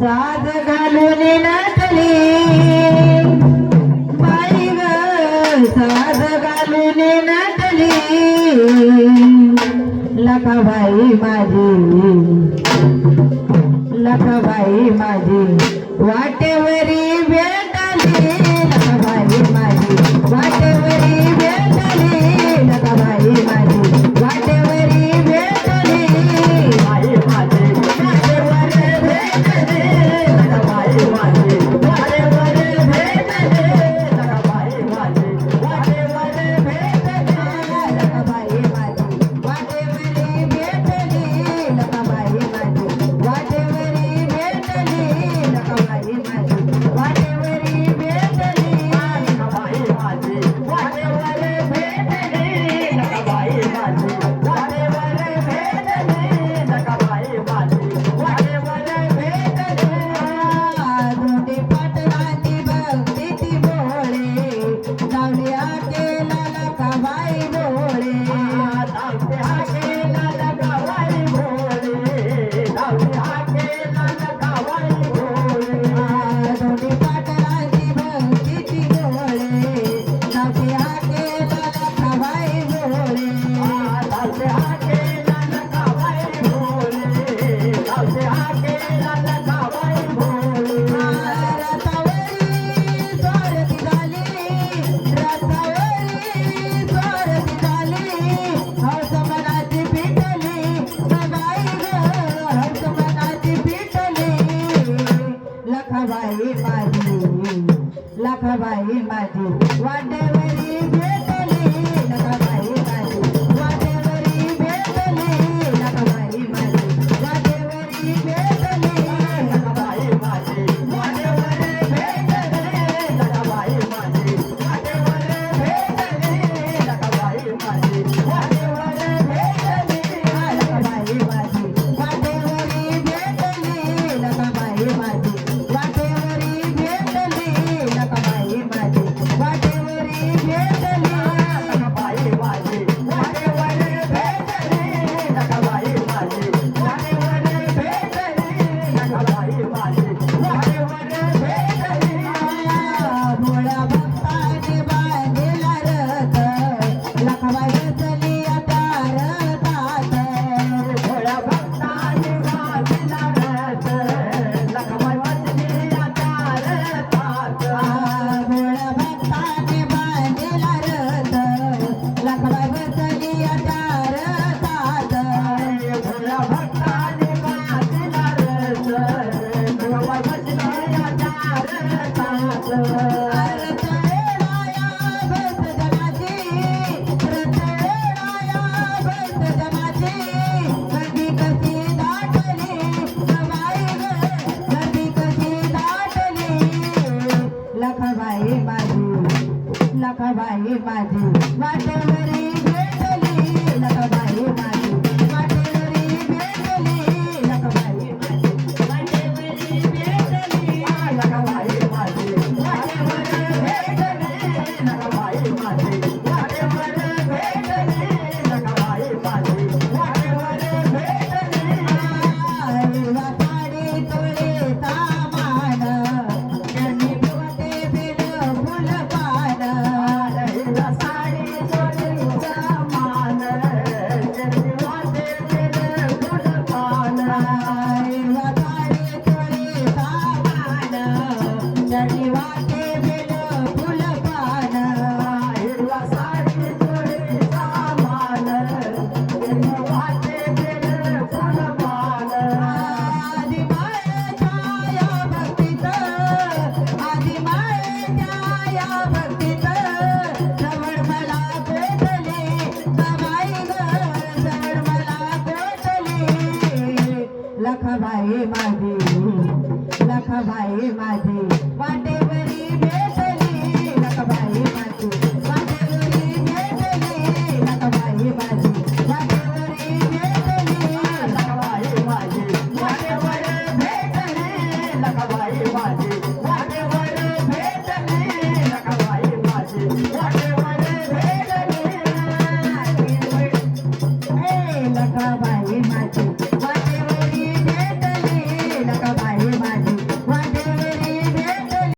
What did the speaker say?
साज घालून नाचली बाई ग साज घालून नाचली लखाबाई माझी वाटेवरी भेटली लखाबाई माझी वाटेवरी भेटली लखाबाई माझी वाटेवरी भेटली बाई माझी वाटेवर भेटली लखाबाई माझी वाटेवर भेटली लखाबाई माझी वाटेवर भेटली लखाबाई माझी वाटेवरी भेटली लखाबाई माझी वाटेवरी भेटली लखाबाई माझी वाटेवरी भेटली लखाबाई माझी वाटेवर भेटली लखाबाई माझी वाटेवर भेटली लखाबाई माझी वाटेवर भेटली दोन्ही पाटलाची भक्तीची बोळे जाऊया केला लखाबाई बोळे जाऊया केला लखाबाई बोळे जाऊया केला लखाबाई बोळे दोन्ही पाटलाची भक्तीची बोळे जाऊया केला लखाबाई बोळे जाऊया केला लखाबाई बोळे जाऊया केला लखाबाई बोळे रथावरी स्वारती झाली रथावरी स्वारती झाली हौस मनाची पिटली बाई ग हौस मनाची पिटली लखाबाई माझी वाटेवरी भेटली लखाबाई माझी वाटेवरी भेटली लखाबाई माझी वाटेवरी भेटली लखाबाई माझी वाटेवर भेटली लखाबाई माझी वाटेवर भेटली लखाबाई माझी वाटेवर भेटली लखाबाई माझी वाटेवरी भेटली लखाबाई माझी वाटेवरी भेटली लखाबाई माझी वाटेवरी भेटली लखाबाई माझी वाटेवर भेटली लखाबाई माझी वाटेवर भेटली लखाबाई माझी वाटेवर भेटली भोळ्या भक्ताने बांधलेला रथ लखाबाई बसली आता रथात भोळ्या भक्ताने बांधलेला रथ लखाबाई बसली आता रथात भोळ्या भक्ताने बांधलेला रथ लखाबाई बसली आता रथात भोळ्या भक्ताने बांधलेला रथ लखाबाई बसली आता रथात रथवेळाया भक्त जनाची रथवेळाया भक्त जनाची गर्दी कशी दाटली बाई ग गर्दी कशी दाटली लखाबाई माझी वाटेवरी भेटली लखाबाई माझी वाटेवरी भेटली लखाबाई माझी वाटेवरी भेटली लखाबाई माझी वाटेवर भेटली लखाबाई माझी वाटेवर भेटली लखाबाई माझी वाटेवर भेटली हिरवा साडी तोळे सामान त्यांनी ठेवते बिन फुलपान हिरवा साडी तोळे सामान त्यांनी वाटे बिन फुलपान हिरवा साडी तोळे सामान त्यांनी वाटे बिन फुलपान हिरवा साडी तोळे सामान त्यांनी वाटे बिन फुलपान आदि मायेच्या या भक्तीत आदि मायेच्या या भक्तीत जवळ मला भेटली बाई ग जवळ मला भेटली लखाबाई माझी वाटेवरी भेटली